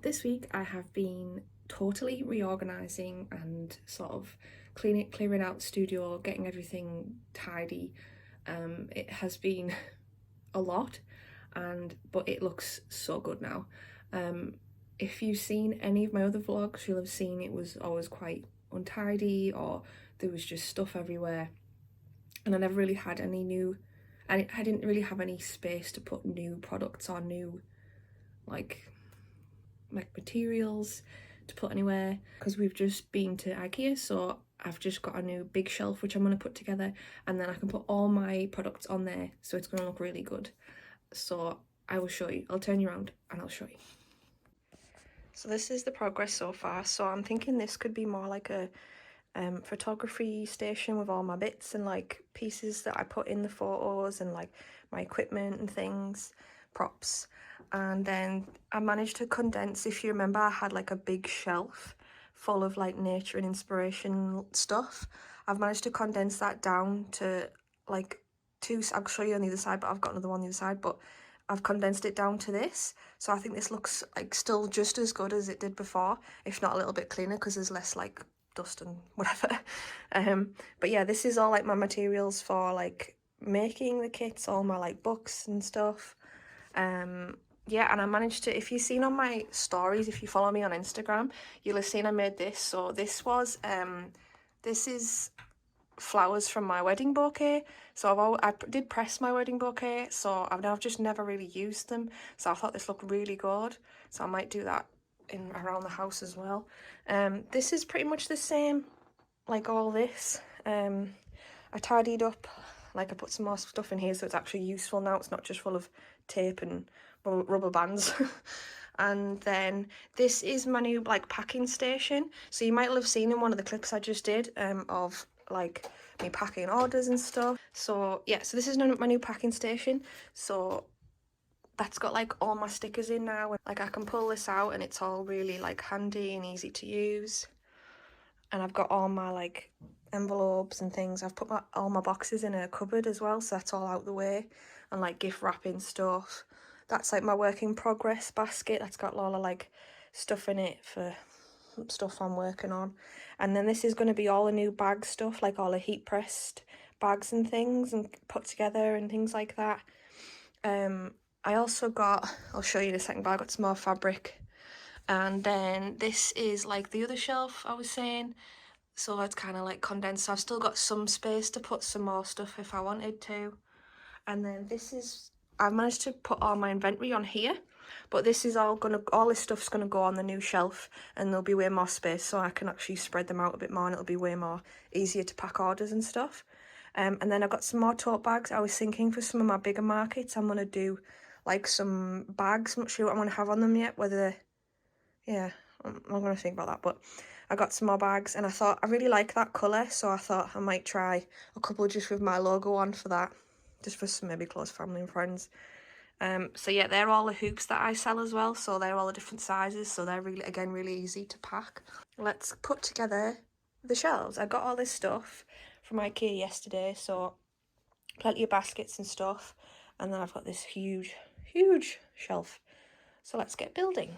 this week I have been totally reorganizing and sort of clearing out the studio, getting everything tidy. It has been a lot, but it looks so good now. If you've seen any of my other vlogs, you'll have seen it was always quite untidy, or there was just stuff everywhere, and I never really had any new, and I didn't really have any space to put new products or new like materials to put anywhere, because we've just been to IKEA, so I've just got a new big shelf which I'm going to put together, and then I can put all my products on there, so it's going to look really good. So I will show you. I'll turn you around and I'll show you. So this is the progress so far. So I'm thinking this could be more like a photography station with all my bits and like pieces that I put in the photos, and like my equipment and things, props. And then I managed to condense, if you remember, I had like a big shelf full of like nature and inspiration stuff. I've managed to condense that down to like two. I'll show you on the other side, but I've got another one on the other side, but I've condensed it down to this. So I think this looks like still just as good as it did before, if not a little bit cleaner, because there's less like dust and whatever. But yeah, this is all like my materials for like making the kits, all my like books and stuff. Yeah, and I managed to, if you've seen on my stories, if you follow me on Instagram, you'll have seen I made this. So this was this is flowers from my wedding bouquet. So I did press my wedding bouquet, so I've just never really used them, so I thought this looked really good, so I might do that in around the house as well. This is pretty much the same, like all this. I tidied up, like I put some more stuff in here so it's actually useful now. It's not just full of tape and rubber bands. And then this is my new like packing station. So you might have seen in one of the clips I just did of like me packing orders and stuff. So yeah, so this is my new packing station. So that's got like all my stickers in now, and like I can pull this out and it's all really like handy and easy to use. And I've got all my like envelopes and things. I've put all my boxes in a cupboard as well, so that's all out the way, and like gift wrapping stuff. That's like my work in progress basket. That's got a lot of like stuff in it for stuff I'm working on. And then this is going to be all the new bag stuff, like all the heat pressed bags and things, and put together and things like that. I also got, I'll show you in a second, but I got some more fabric. And then this is like the other shelf I was saying, so it's kind of like condensed, so I've still got some space to put some more stuff if I wanted to. And then this is, I've managed to put all my inventory on here, but this is all this stuff's gonna go on the new shelf, and there'll be way more space, so I can actually spread them out a bit more, and it'll be way more easier to pack orders and stuff. And then I've got some more tote bags. I was thinking for some of my bigger markets, I'm gonna do like some bags. I'm not sure what I'm gonna have on them yet, whether, yeah, I'm gonna think about that. But I got some more bags, and I thought I really like that colour, so I thought I might try a couple just with my logo on for that, just for some maybe close family and friends. So yeah, they're all the hoops that I sell as well, so they're all the different sizes, so they're really, again, really easy to pack. Let's put together the shelves. I got all this stuff from IKEA yesterday, so plenty of baskets and stuff, and then I've got this huge shelf. So let's get building.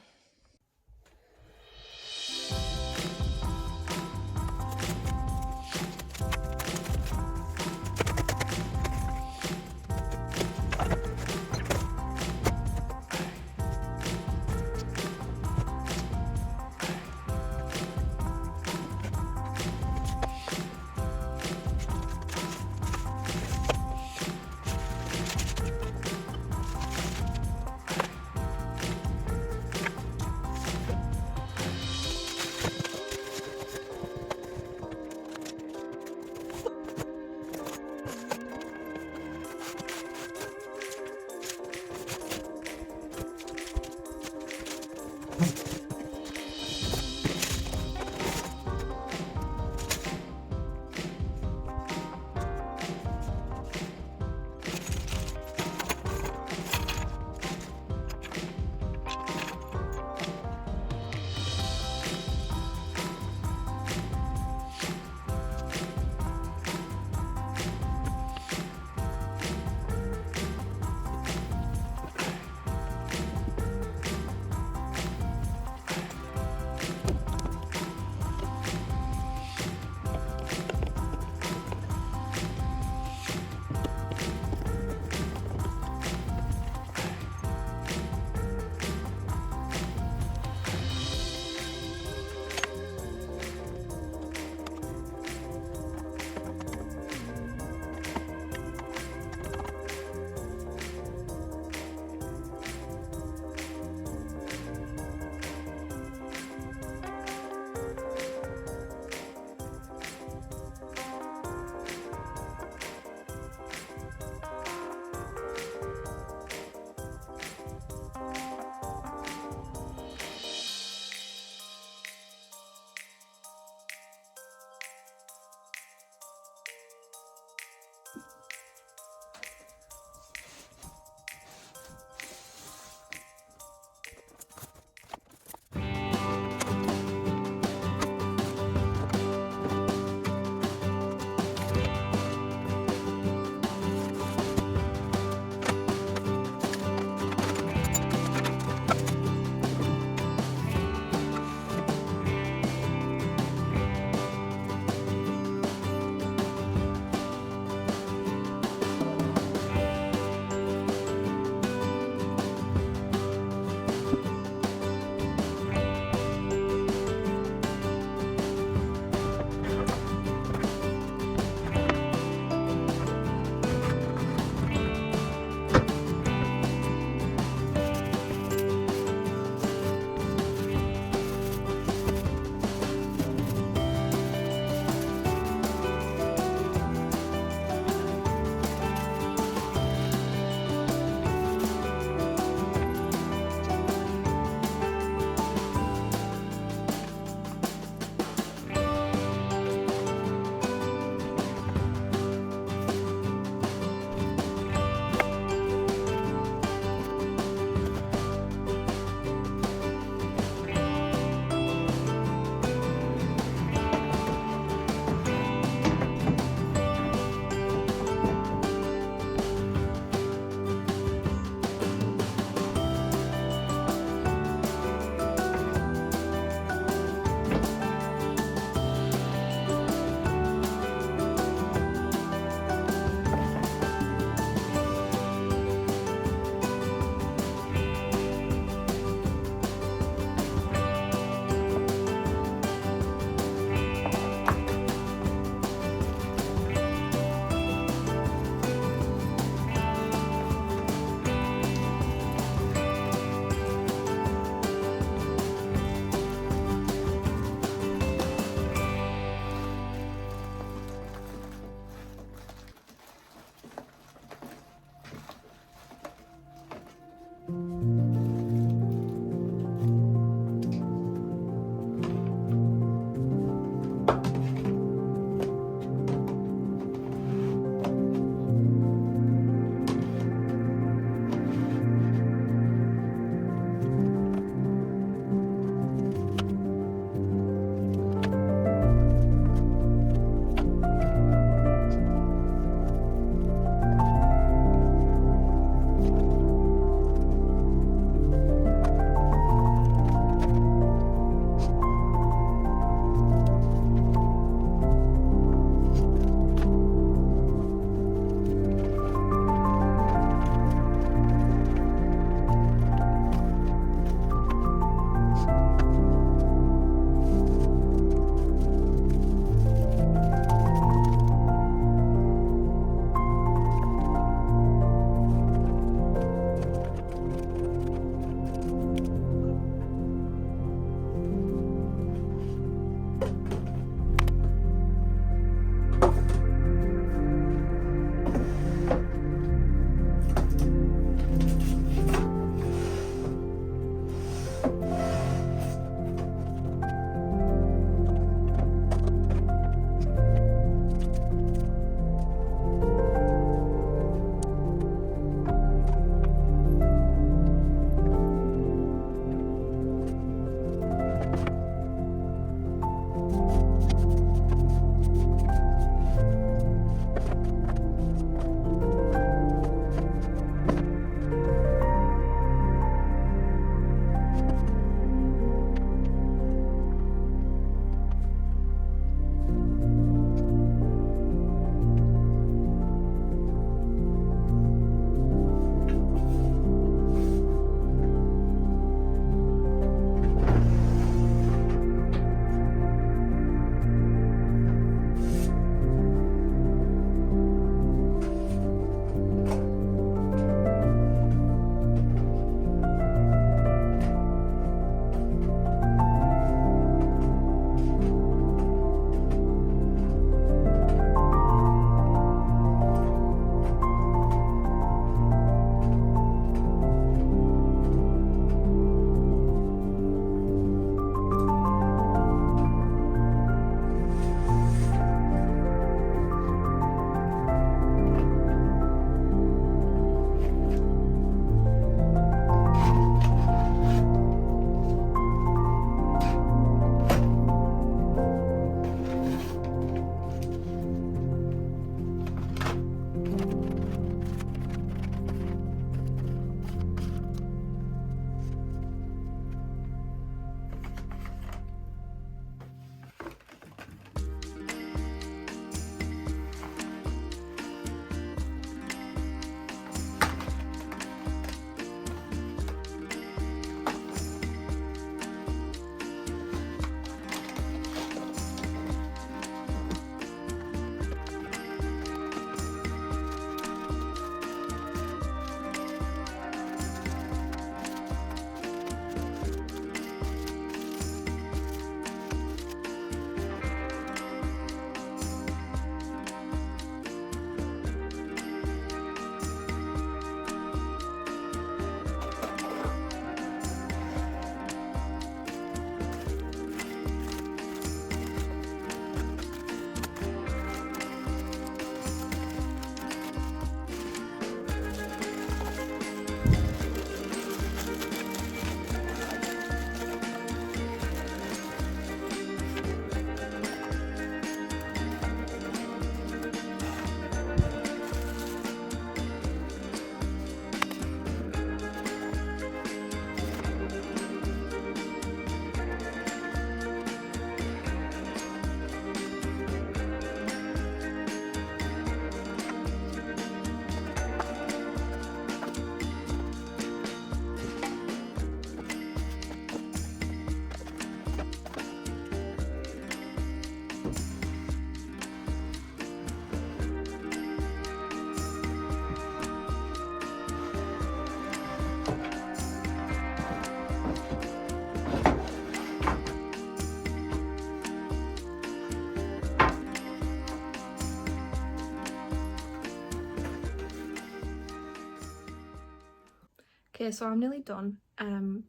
Okay, so I'm nearly done,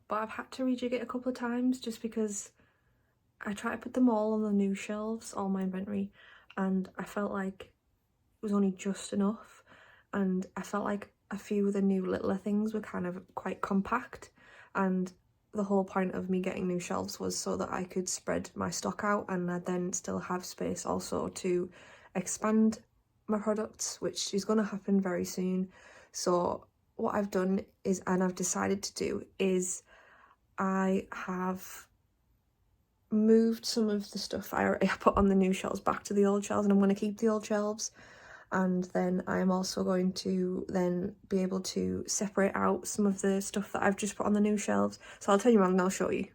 but I've had to rejig it a couple of times just because I tried to put them all on the new shelves, all my inventory, and I felt like it was only just enough, and I felt like a few of the new littler things were kind of quite compact, and the whole point of me getting new shelves was so that I could spread my stock out and I'd then still have space also to expand my products, which is going to happen very soon. So what I've done is, and I've decided to do, is I have moved some of the stuff I put on the new shelves back to the old shelves, and I'm going to keep the old shelves, and then I'm also going to then be able to separate out some of the stuff that I've just put on the new shelves. So I'll turn you around and I'll show you.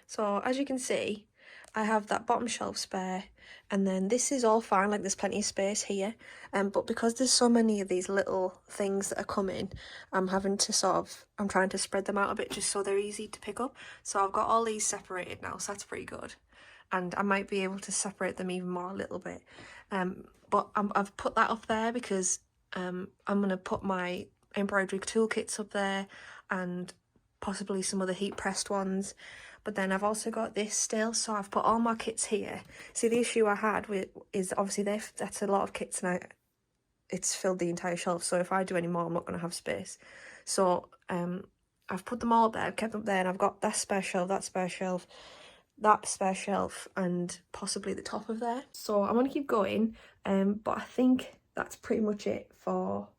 So as you can see, I have that bottom shelf spare, and then this is all fine, like there's plenty of space here, but because there's so many of these little things that are coming, I'm trying to spread them out a bit just so they're easy to pick up. So I've got all these separated now, so that's pretty good, and I might be able to separate them even more a little bit, but I've put that up there because I'm going to put my embroidery toolkits up there and possibly some other heat pressed ones. But then I've also got this still, so I've put all my kits here. See, the issue I had with is obviously that's a lot of kits, and it's filled the entire shelf, so if I do any more I'm not going to have space. So I've put them all up there, I've kept them there, and I've got that spare shelf, that spare shelf, that spare shelf, and possibly the top of there. So I'm going to keep going, but I think that's pretty much it for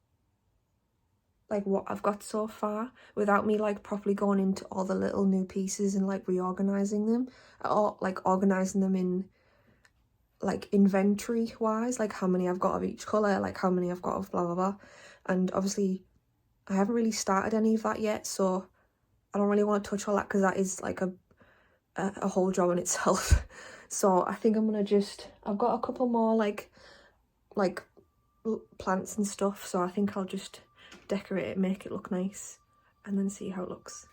like what I've got so far, without me like properly going into all the little new pieces and like reorganizing them, or like organizing them in like inventory wise, like how many I've got of each colour, like how many I've got of blah blah blah. And obviously I haven't really started any of that yet, so I don't really want to touch all that because that is like a whole job in itself. So I think I'm gonna I've got a couple more like plants and stuff, so I think I'll just decorate it, make it look nice, and then see how it looks.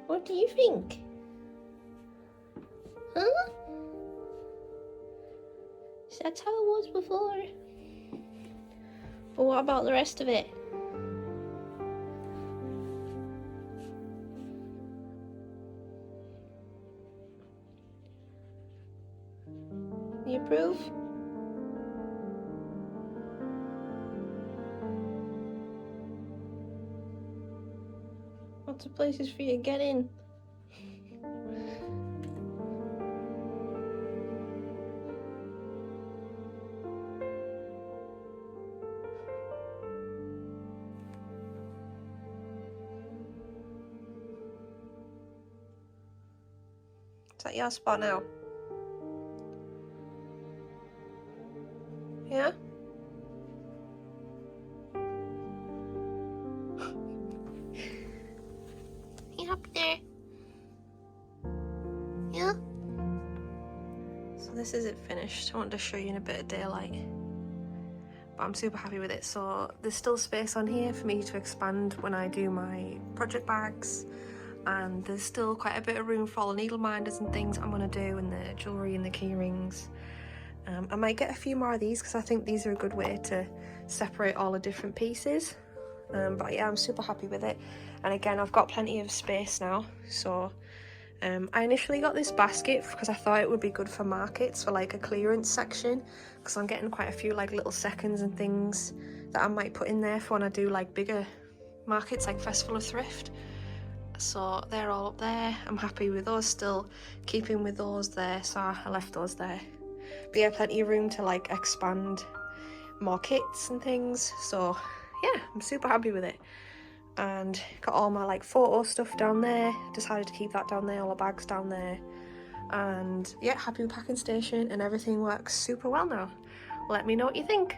What do you think? Huh? That's how it was before. But what about the rest of it? You approve? Lots of places for you to get in. Is that your spot now? Yeah? You up there? Yeah? So this is it finished. I wanted to show you in a bit of daylight. But I'm super happy with it. So there's still space on here for me to expand when I do my project bags. And there's still quite a bit of room for all the needle minders and things I'm going to do, and the jewellery and the key rings. I might get a few more of these because I think these are a good way to separate all the different pieces. But yeah, I'm super happy with it. And again, I've got plenty of space now, so I initially got this basket because I thought it would be good for markets, for like a clearance section, because I'm getting quite a few like little seconds and things that I might put in there for when I do like bigger markets like Festival of Thrift. So they're all up there. I'm happy with those, still keeping with those there, so I left those there. But yeah, plenty of room to like expand more kits and things, so yeah, I'm super happy with it. And got all my like photo stuff down there, decided to keep that down there, all the bags down there. And yeah, happy with packing station, and everything works super well now. Let me know what you think.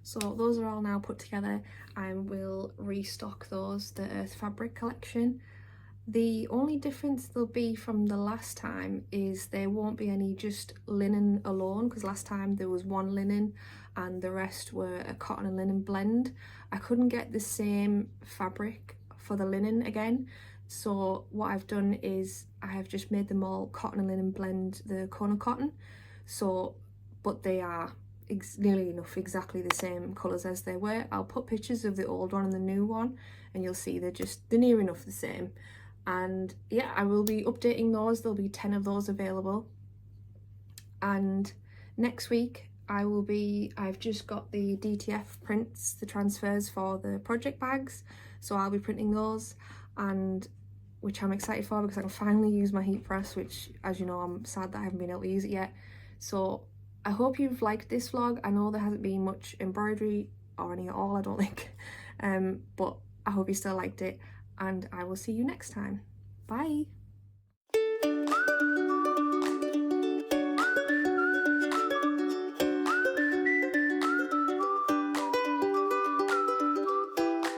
So those are all now put together. I will restock those, the Earth Fabric collection. The only difference there'll be from the last time is there won't be any just linen alone, because last time there was one linen and the rest were a cotton and linen blend. I couldn't get the same fabric for the linen again, so what I've done is I have just made them all cotton and linen blend, the Kona cotton. So, but they are nearly enough exactly the same colours as they were. I'll put pictures of the old one and the new one and you'll see they're near enough the same. And yeah, I will be updating those. There'll be 10 of those available. And next week I've just got the DTF prints, the transfers for the project bags, so I'll be printing those, and which I'm excited for because I can finally use my heat press, which, as you know, I'm sad that I haven't been able to use it yet. So I hope you've liked this vlog. I know there hasn't been much embroidery or any at all, I don't think, but I hope you still liked it, and I will see you next time. Bye.